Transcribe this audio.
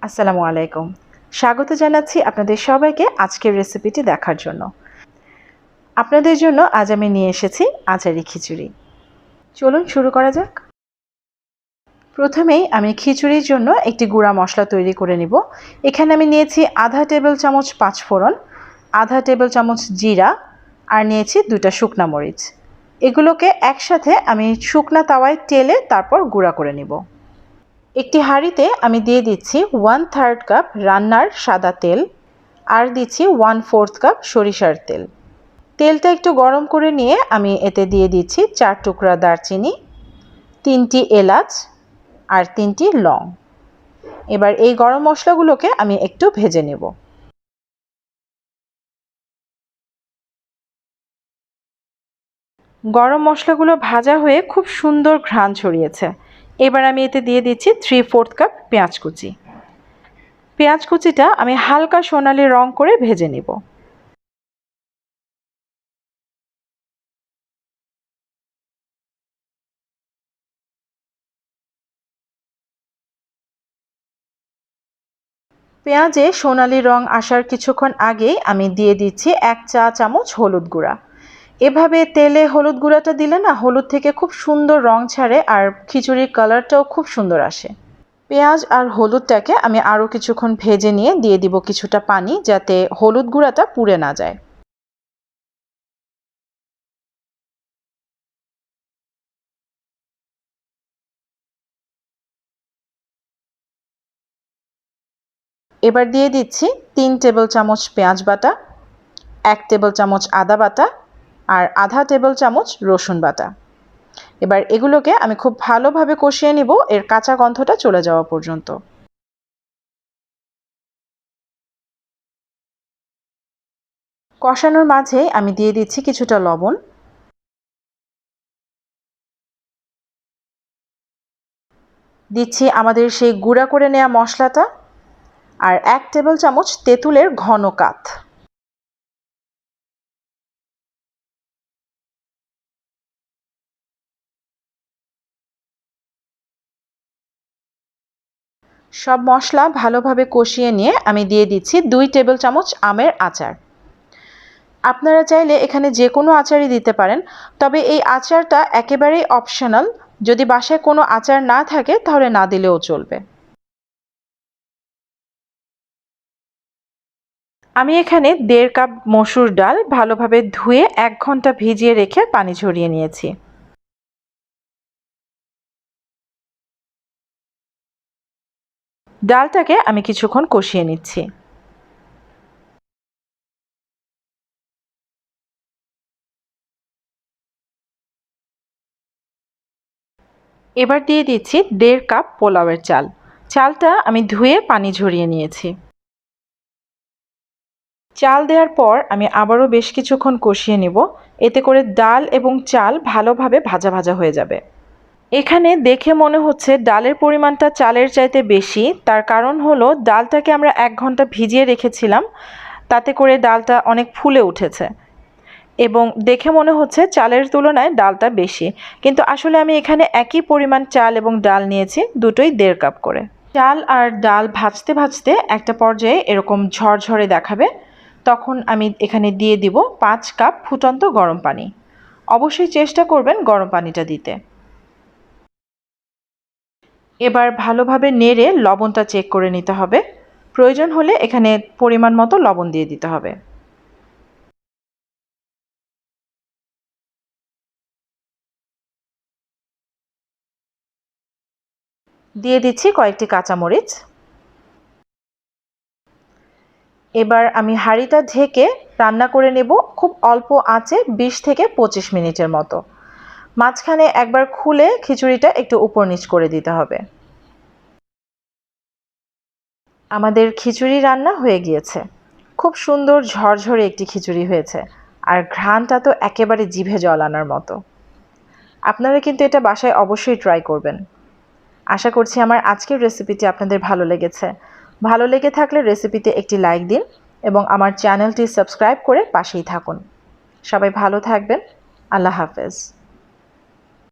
আসসালামু আলাইকুম। স্বাগত জানাচ্ছি আপনাদের সবাইকে আজকের রেসিপিটি দেখার জন্য। আপনাদের জন্য আজ আমি নিয়ে এসেছি আচারি খিচুড়ি। চলুন শুরু করা যাক। প্রথমেই আমি খিচুড়ির জন্য একটি গুঁড়া মশলা তৈরি করে নিব। এখানে আমি নিয়েছি আধা টেবিল চামচ পাঁচ ফোড়ন, আধা টেবিল চামচ জিরা আর নিয়েছি 2টা শুকনা মরিচ। এগুলোকে একসাথে আমি শুকনা তাওয়ায় টেলে তারপর গুঁড়া করে নিব। একটি হাঁড়িতে আমি দিয়ে দিচ্ছি 1/3 কাপ রান্নার সাদা তেল আর দিচ্ছি 1/4 কাপ সরিষার তেল। তেলটা একটু গরম করে নিয়ে আমি এতে দিয়ে দিচ্ছি 4 টুকরা দারচিনি, 3টি এলাচ আর 3টি লং। এবার এই গরম মশলাগুলোকে আমি একটু ভেজে নেব। গরম মশলাগুলো ভাজা হয়ে খুব সুন্দর ঘ্রাণ ছড়িয়েছে। এবার আমি এতে দিয়ে দিচ্ছি 3/4 কাপ পেঁয়াজ কুচি। পেঁয়াজ কুচিটা আমি হালকা সোনালি রং করে ভেজে নেব। পেঁয়াজে সোনালি রং আসার কিছুক্ষণ আগেই আমি দিয়ে দিচ্ছি 1 চা চামচ হলুদ গুঁড়া। এভাবে তেলে হলুদ গুঁড়াটা দিলে না হলুদ থেকে খুব সুন্দর রং ছাড়ে আর খিচুড়ির কালারটাও খুব সুন্দর আসে। পেঁয়াজ আর হলুদটাকে আমি আরও কিছুক্ষণ ভেজে নিয়ে দিয়ে দিব কিছুটা পানি, যাতে হলুদ গুঁড়াটা পুড়ে না যায়। এবার দিয়ে দিচ্ছি 3 টেবিল চামচ পেঁয়াজ বাটা, 1 টেবিল চামচ আদা বাটা আর আধা টেবিল চামচ রসুন বাটা। এবার এগুলোকে আমি খুব ভালোভাবে কষিয়ে নিব এর কাঁচা গন্ধটা চলে যাওয়া পর্যন্ত। কষানোর মাঝে আমি দিয়ে দিচ্ছি কিছুটা লবণ, দিচ্ছি আমাদের সেই গুঁড়া করে নেওয়া মশলাটা আর 1 টেবিল চামচ তেঁতুলের ঘন কাত। সব মশলা ভালোভাবে কষিয়ে নিয়ে আমি দিয়ে দিচ্ছি 2 টেবিল চামচ আমের আচার। আপনারা চাইলে এখানে যে কোনো আচারই দিতে পারেন, তবে এই আচারটা একেবারেই অপশনাল। যদি বাসায় কোনো আচার না থাকে তাহলে না দিলেও চলবে। আমি এখানে 1.5 কাপ মসুর ডাল ভালোভাবে ধুয়ে 1 ঘন্টা ভিজিয়ে রেখে পানি ঝরিয়ে নিয়েছি। ডালটাকে আমি কিছুক্ষণ কষিয়ে নিচ্ছি। এবার দিয়ে দিচ্ছি 1.5 কাপ পোলাওয়ের চাল। চালটা আমি ধুয়ে পানি ঝরিয়ে নিয়েছি। চাল দেওয়ার পর আমি আবারও বেশ কিছুক্ষণ কষিয়ে নেব, এতে করে ডাল এবং চাল ভালোভাবে ভাজা ভাজা হয়ে যাবে। এখানে দেখে মনে হচ্ছে ডালের পরিমাণটা চালের চাইতে বেশি। তার কারণ হলো ডালটাকে আমরা 1 ঘন্টা ভিজিয়ে রেখেছিলাম, তাতে করে ডালটা অনেক ফুলে উঠেছে এবং দেখে মনে হচ্ছে চালের তুলনায় ডালটা বেশি, কিন্তু আসলে আমি এখানে একই পরিমাণ চাল এবং ডাল নিয়েছি, দুটোই 1.5 কাপ করে। চাল আর ডাল ভাজতে ভাজতে একটা পর্যায়ে এরকম ঝরঝরে দেখাবে, তখন আমি এখানে দিয়ে দিব 5 কাপ ফুটন্ত গরম পানি। অবশ্যই চেষ্টা করবেন গরম পানিটা দিতে। এবার ভালোভাবে নেড়ে লবণটা চেক করে নিতে হবে। প্রয়োজন হলে এখানে পরিমাণ মতো লবণ দিয়ে দিতে হবে। দিয়ে দিচ্ছি কয়েকটি কাঁচামরিচ। এবার আমি হাঁড়িটা ঢেকে রান্না করে নেব খুব অল্প আঁচে 20 থেকে 25 মিনিটের মতো। মাঝখানে একবার খুলে খিচুড়িটা একটু উপর নিচ করে দিতে হবে। আমাদের খিচুড়ি রান্না হয়ে গিয়েছে। খুব সুন্দর ঝরঝরে একটি খিচুড়ি হয়েছে আর ঘ্রাণটা তো একেবারে জিভে জল আনার মতো। আপনারা কিন্তু এটা বাসায় অবশ্যই ট্রাই করবেন। আশা করছি আমার আজকের রেসিপিটি আপনাদের ভালো লেগেছে। ভালো লেগে থাকলে রেসিপিতে একটি লাইক দিন এবং আমার চ্যানেলটি সাবস্ক্রাইব করে পাশেই থাকুন। সবাই ভালো থাকবেন। আল্লাহ হাফেজ।